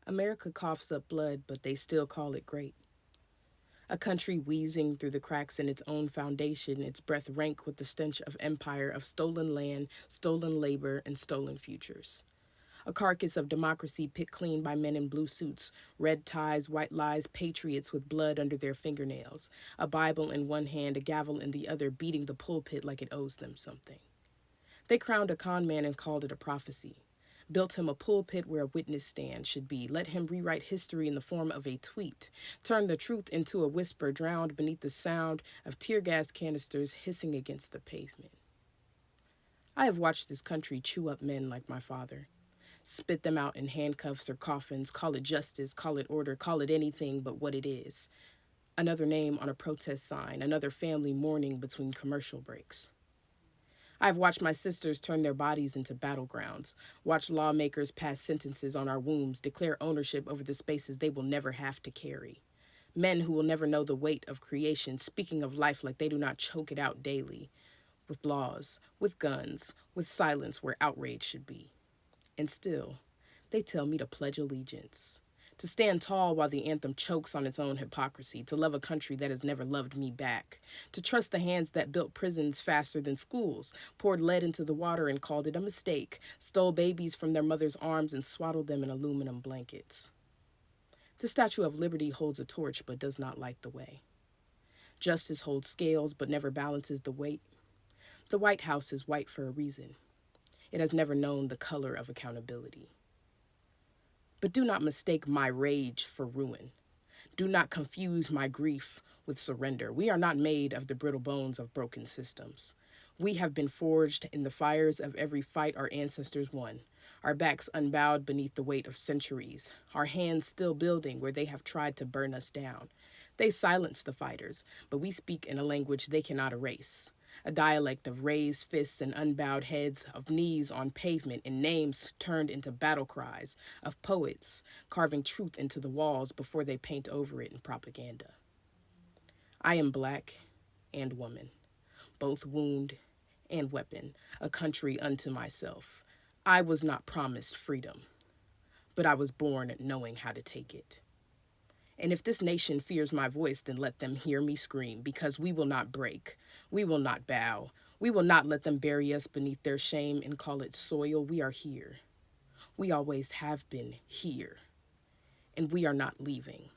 America coughs up blood, but they still call it great. A country wheezing through the cracks in its own foundation, its breath rank with the stench of empire, of stolen land, stolen labor, and stolen futures. A carcass of democracy picked clean by men in blue suits, red ties, white lies, patriots with blood under their fingernails, a Bible in one hand, a gavel in the other, beating the pulpit like it owes them something. They crowned a con man and called it a prophecy. Built him a pulpit where a witness stand should be. Let him rewrite history in the form of a tweet. Turn the truth into a whisper drowned beneath the sound of tear gas canisters hissing against the pavement. I have watched this country chew up men like my father. Spit them out in handcuffs or coffins, call it justice, call it order, call it anything but what it is. Another name on a protest sign, another family mourning between commercial breaks. I've watched my sisters turn their bodies into battlegrounds, watched lawmakers pass sentences on our wombs, declare ownership over the spaces they will never have to carry. Men who will never know the weight of creation, speaking of life like they do not choke it out daily, with laws, with guns, with silence where outrage should be. And still, they tell me to pledge allegiance, to stand tall while the anthem chokes on its own hypocrisy, to love a country that has never loved me back, to trust the hands that built prisons faster than schools, poured lead into the water and called it a mistake, stole babies from their mother's arms and swaddled them in aluminum blankets. The Statue of Liberty holds a torch but does not light the way. Justice holds scales but never balances the weight. The White House is white for a reason. It has never known the color of accountability. But do not mistake my rage for ruin. Do not confuse my grief with surrender. We are not made of the brittle bones of broken systems. We have been forged in the fires of every fight our ancestors won, our backs unbowed beneath the weight of centuries, our hands still building where they have tried to burn us down. They silence the fighters, but we speak in a language they cannot erase. A dialect of raised fists and unbowed heads, of knees on pavement and names turned into battle cries, of poets carving truth into the walls before they paint over it in propaganda. I am black and woman, both wound and weapon, a country unto myself. I was not promised freedom, but I was born knowing how to take it. And if this nation fears my voice, then let them hear me scream, because we will not break. We will not bow. We will not let them bury us beneath their shame and call it soil. We are here. We always have been here. And we are not leaving.